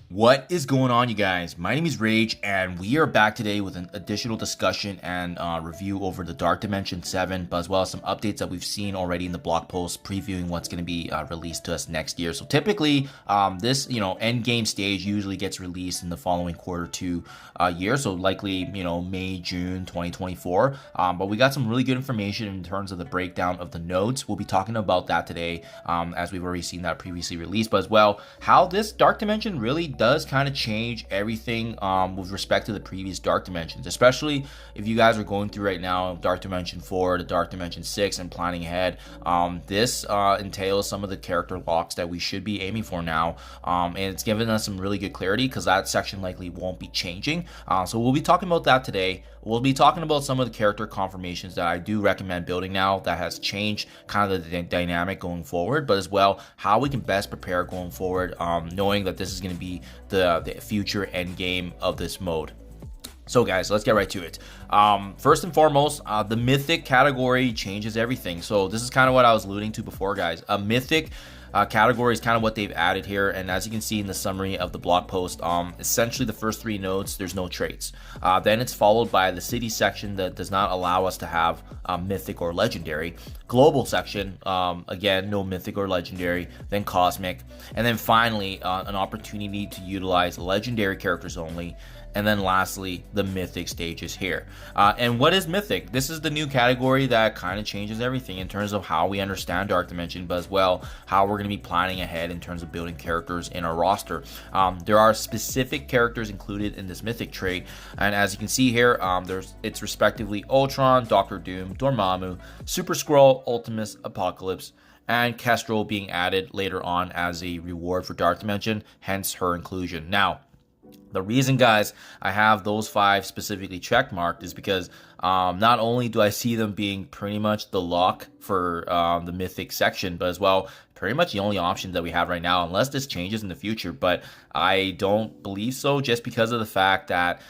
What is going on, you guys? My name is Rayge, and we are back today with an additional discussion and review over the Dark Dimension 7, but as well as some updates that we've seen already in the blog post previewing what's going to be released to us next year. So typically, this end game stage usually gets released in the following quarter to year, so likely May, June 2024. But we got some really good information in terms of the breakdown of the nodes. We'll be talking about that today, as we've already seen that previously released, but as well how this Dark Dimension really does kind of change everything with respect to the previous Dark Dimensions, especially if you guys are going through right now Dark Dimension 4 to Dark Dimension 6 and planning ahead. This entails some of the character locks that we should be aiming for now, and it's given us some really good clarity because that section likely won't be changing. So we'll be talking about that today. We'll be talking about some of the character confirmations that I do recommend building now that has changed kind of the dynamic going forward, but as well how we can best prepare going forward, knowing that this is going to be the future end game of this mode. So guys, let's get right to it. First and foremost, the Mythic category changes everything. So this is kind of what I was alluding to before, guys. A Mythic category is kind of what they've added here, and as you can see in the summary of the blog post, essentially the first three nodes, there's no traits. Then it's followed by the city section that does not allow us to have mythic or legendary. Global section, again, no mythic or legendary. Then cosmic, and then finally an opportunity to utilize legendary characters only. And then lastly, the Mythic stages here. And what is Mythic? This is the new category that kind of changes everything in terms of how we understand Dark Dimension, but as well how we're going to be planning ahead in terms of building characters in our roster. There are specific characters included in this Mythic trait, and as you can see here, it's respectively Ultron, Doctor Doom, Dormammu, Super Skrull, Ultimus, Apocalypse, and Kestrel being added later on as a reward for Dark Dimension, hence her inclusion. Now, the reason, guys, I have those 5 specifically check marked is because not only do I see them being pretty much the lock for the Mythic section, but as well pretty much the only options that we have right now, unless this changes in the future. But I don't believe so, just because of the fact that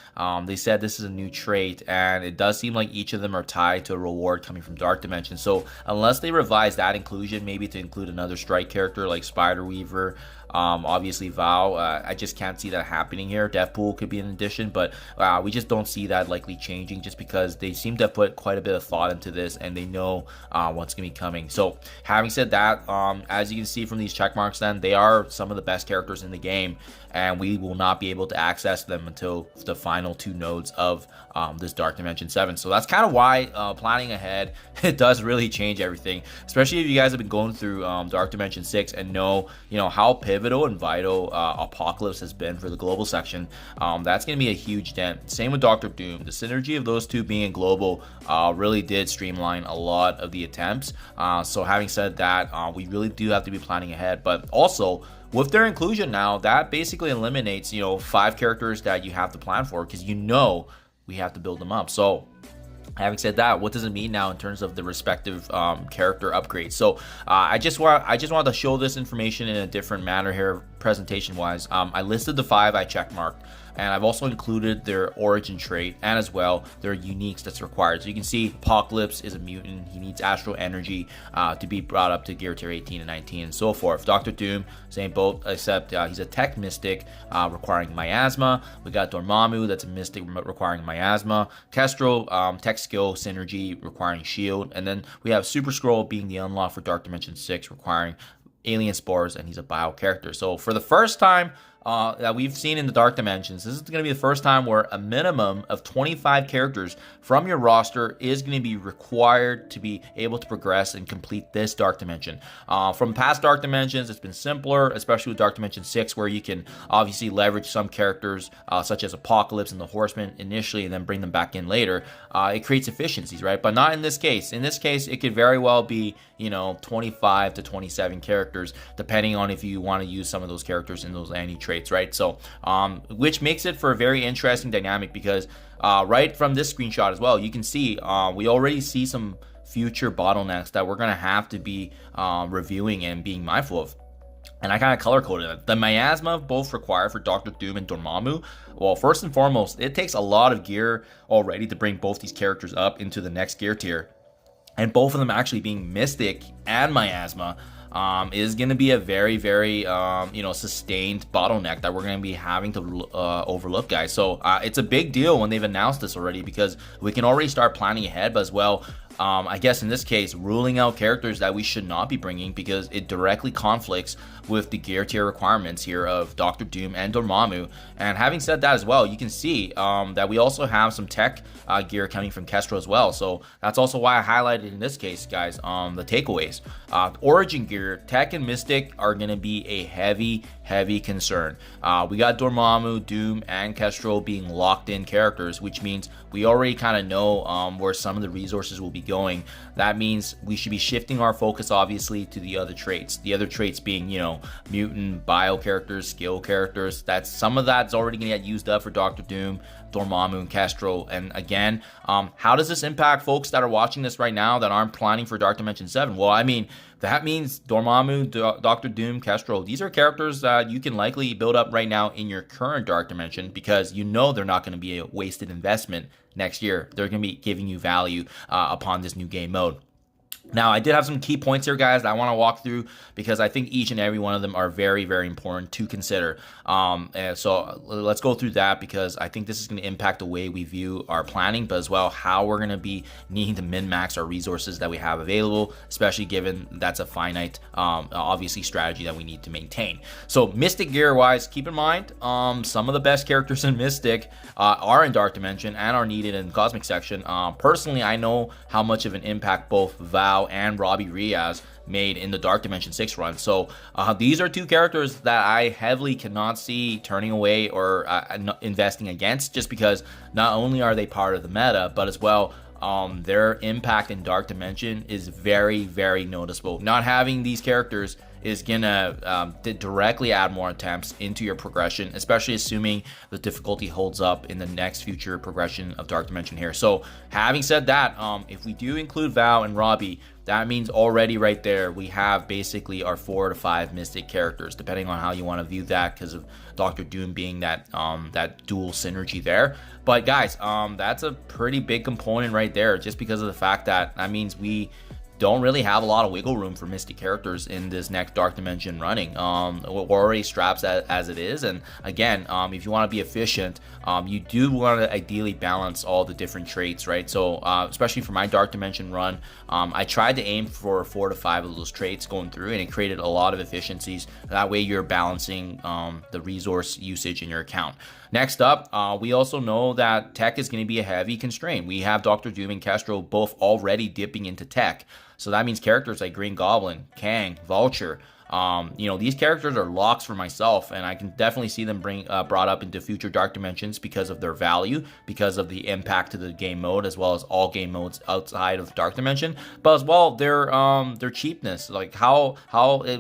they said this is a new trait, and it does seem like each of them are tied to a reward coming from Dark Dimension. So unless they revise that inclusion, maybe to include another strike character like Spider Weaver, obviously Val, I just can't see that happening here. Deathpool could be an addition, but we just don't see that likely changing, just because they seem to have put quite a bit of thought into this and they know what's going to be coming. So having said that, as you can see from these check marks, then they are some of the best characters in the game, and we will not be able to access them until the final 2 nodes of this Dark Dimension 7. So that's kind of why planning ahead, it does really change everything, especially if you guys have been going through Dark Dimension 6 and know how pivotal and vital Apocalypse has been for the global section. That's going to be a huge dent. Same with Doctor Doom. The synergy of those two being in global really did streamline a lot of the attempts. So having said that, we really do have to be planning ahead, but also with their inclusion now, that basically eliminates 5 characters that you have to plan for, because we have to build them up. So having said that, what does it mean now in terms of the respective character upgrades? So I just wanted to show this information in a different manner here, presentation wise. I listed the 5 I check marked, and I've also included their origin trait and as well their uniques that's required. So you can see Apocalypse is a mutant. He needs astral energy to be brought up to gear tier 18 and 19 and so forth. Doctor Doom, same boat, except he's a tech mystic requiring miasma. We got Dormammu, that's a mystic requiring miasma. Kestrel, tech skill synergy requiring shield. And then we have Super Skrull being the unlock for Dark Dimension 6 requiring alien spores, and he's a bio character. So for the first time that we've seen in the Dark Dimensions, this is going to be the first time where a minimum of 25 characters from your roster is going to be required to be able to progress and complete this Dark Dimension. From past Dark Dimensions, it's been simpler, especially with Dark Dimension 6, where you can obviously leverage some characters such as Apocalypse and the Horseman initially and then bring them back in later. It creates efficiencies, right? But not in this case. In this case, it could very well be 25 to 27 characters, depending on if you want to use some of those characters in those anti-traits, right? So which makes it for a very interesting dynamic, because right from this screenshot as well, you can see we already see some future bottlenecks that we're going to have to be reviewing and being mindful of. And I kind of color coded it. The miasma both required for Doctor Doom and Dormammu. Well, first and foremost, it takes a lot of gear already to bring both these characters up into the next gear tier. and both of them actually being Mystic and Miasma, is going to be a very, very, sustained bottleneck that we're going to be having to overlook, guys. So it's a big deal when they've announced this already, because we can already start planning ahead, but as well, I guess in this case, ruling out characters that we should not be bringing because it directly conflicts with the gear tier requirements here of Dr. Doom and Dormammu. And having said that as well, you can see that we also have some tech gear coming from Kestrel as well. So that's also why I highlighted in this case, guys, the takeaways. Origin gear, tech and Mystic are going to be a heavy concern. We got Dormammu, Doom, and Kestrel being locked in characters, which means we already kind of know where some of the resources will be going. That means we should be shifting our focus obviously to the other traits. The other traits being, mutant, bio characters, skill characters. That's some of that's already going to get used up for Dr. Doom, Dormammu, and Kestrel. And again, how does this impact folks that are watching this right now that aren't planning for Dark Dimension 7? Well, I mean, that means Dormammu, Dr. Doom, Kestrel, these are characters that you can likely build up right now in your current Dark Dimension, because they're not going to be a wasted investment next year. They're going to be giving you value upon this new game mode. Now, I did have some key points here, guys, that I want to walk through, because I think each and every one of them are very, very important to consider. So let's go through that, because I think this is going to impact the way we view our planning, but as well how we're going to be needing to min-max our resources that we have available, especially given that's a finite, obviously, strategy that we need to maintain. So Mystic gear-wise, keep in mind, some of the best characters in Mystic are in Dark Dimension and are needed in Cosmic section. Personally, I know how much of an impact both Val and Robbie Reyes made in the Dark Dimension 6 run. So these are two characters that I heavily cannot see turning away or investing against, just because not only are they part of the meta, but as well, their impact in Dark Dimension is very, very noticeable. Not having these characters is gonna directly add more attempts into your progression, especially assuming the difficulty holds up in the next future progression of Dark Dimension here. So having said that, if we do include Val and Robbie, that means already right there we have basically our 4 to 5 Mystic characters, depending on how you want to view that, because of Dr. Doom being that that dual synergy there. But guys, that's a pretty big component right there, just because of the fact that means we don't really have a lot of wiggle room for Mystic characters in this next Dark Dimension running. We're already strapped as it is, and again, if you want to be efficient, you do want to ideally balance all the different traits, right? So especially for my Dark Dimension run, I tried to aim for 4 to 5 of those traits going through, and it created a lot of efficiencies. That way you're balancing the resource usage in your account. Next up, we also know that tech is going to be a heavy constraint. We have Dr. Doom and Kestrel both already dipping into tech. So that means characters like Green Goblin, Kang, Vulture, these characters are locks for myself, and I can definitely see them brought up into future Dark Dimensions because of their value, because of the impact to the game mode, as well as all game modes outside of Dark Dimension, but as well their cheapness, like how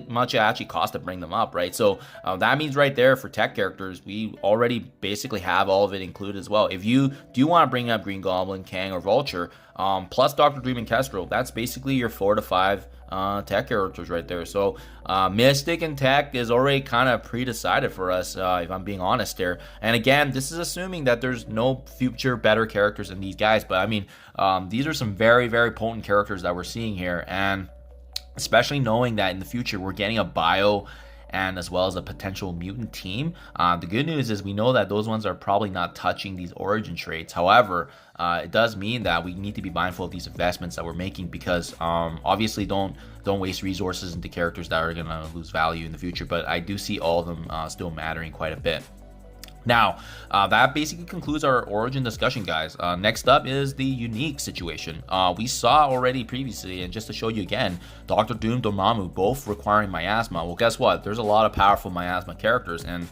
much it actually costs to bring them up, right? So that means right there for tech characters, we already basically have all of it included as well. If you do want to bring up Green Goblin, Kang, or Vulture, plus Dr. Doom and Kestrel, that's basically your 4 to 5 tech characters right there. So Mystic and tech is already kind of pre-decided for us, if I'm being honest there. And again, this is assuming that there's no future better characters than these guys, but I mean, these are some very, very potent characters that we're seeing here, and especially knowing that in the future we're getting a bio and as well as a potential mutant team. The good news is we know that those ones are probably not touching these origin traits. However, it does mean that we need to be mindful of these investments that we're making, because obviously don't waste resources into characters that are going to lose value in the future. But I do see all of them still mattering quite a bit. Now, that basically concludes our origin discussion, guys. Next up is the unique situation. We saw already previously, and just to show you again, Dr. Doom, Dormammu, both requiring miasma. Well, guess what? There's a lot of powerful miasma characters, and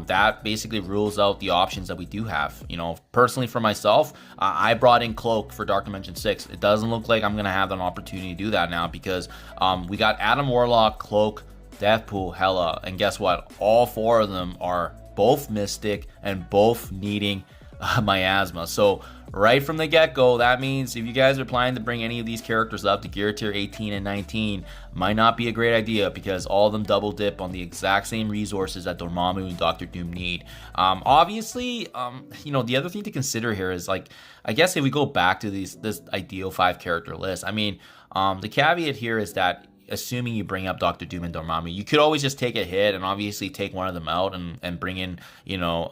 that basically rules out the options that we do have. Personally for myself, I brought in Cloak for Dark Dimension 6. It doesn't look like I'm going to have an opportunity to do that now, because we got Adam Warlock, Cloak, Deathpool, Hela, and guess what? All 4 of them are both Mystic and both needing miasma. So right from the get-go, that means if you guys are planning to bring any of these characters up to gear tier 18 and 19, might not be a great idea because all of them double dip on the exact same resources that Dormammu and Doctor Doom need. Obviously, you know, the other thing to consider here is, like, I guess if we go back to this ideal 5 character list, I mean, the caveat here is that assuming you bring up Doctor Doom and Dormammu, you could always just take a hit and obviously take one of them out and bring in, you know,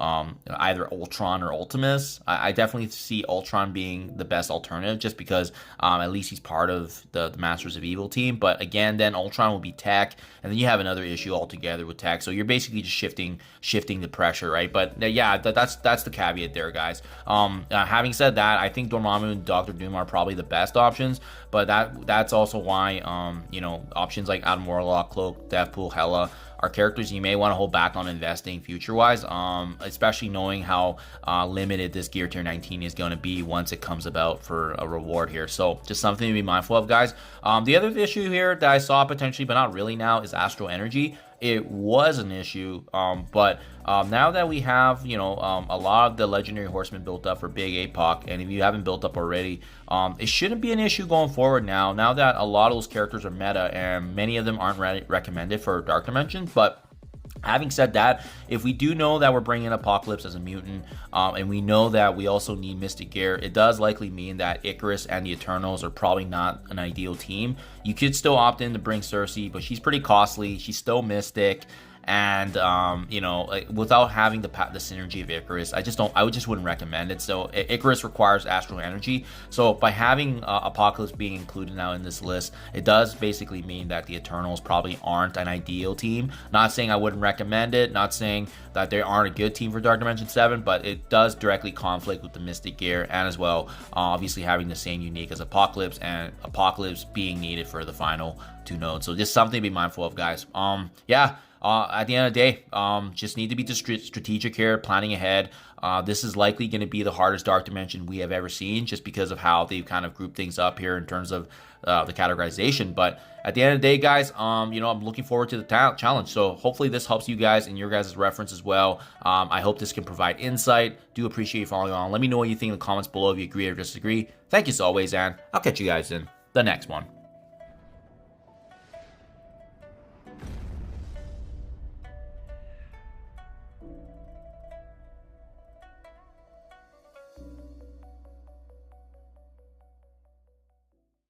either Ultron or Ultimus. I definitely see Ultron being the best alternative just because at least he's part of the Masters of Evil team. But again, then Ultron will be tech, and then you have another issue altogether with tech. So you're basically just shifting the pressure, right? But yeah, that's the caveat there, guys. Having said that, I think Dormammu and Doctor Doom are probably the best options, but that's also why, you know, options like Adam Warlock, Cloak, Deathpool, Hela are characters you may want to hold back on investing future-wise, especially knowing how limited this gear tier 19 is going to be once it comes about for a reward here. So just something to be mindful of, guys. The other issue here that I saw potentially, but not really now, is Astral Energy. It was an issue, but now that we have, you know, a lot of the legendary horsemen built up for Big APOC, and if you haven't built up already, it shouldn't be an issue going forward now that a lot of those characters are meta and many of them aren't recommended for Dark Dimension. But having said that, if we do know that we're bringing Apocalypse as a mutant, and we know that we also need Mystic Gear, it does likely mean that Icarus and the Eternals are probably not an ideal team. You could still opt in to bring Cersei, but she's pretty costly. She's still Mystic. And you know, without having the synergy of Icarus, I just wouldn't recommend it. So Icarus requires Astral Energy. So by having Apocalypse being included now in this list, it does basically mean that the Eternals probably aren't an ideal team. Not saying I wouldn't recommend it, not saying that they aren't a good team for Dark Dimension 7, but it does directly conflict with the Mystic Gear, and as well, obviously having the same unique as Apocalypse, and Apocalypse being needed for the final 2 nodes. So just something to be mindful of, guys. Yeah. At the end of the day, just need to be strategic here, planning ahead. This is likely going to be the hardest Dark Dimension we have ever seen, just because of how they've kind of grouped things up here in terms of the categorization. But at the end of the day, guys, you know, I'm looking forward to the challenge. So hopefully this helps you guys in your guys' reference as well. I hope this can provide insight. Do appreciate you following on. Let me know what you think in the comments below if you agree or disagree. Thank you as always, and I'll catch you guys in the next one.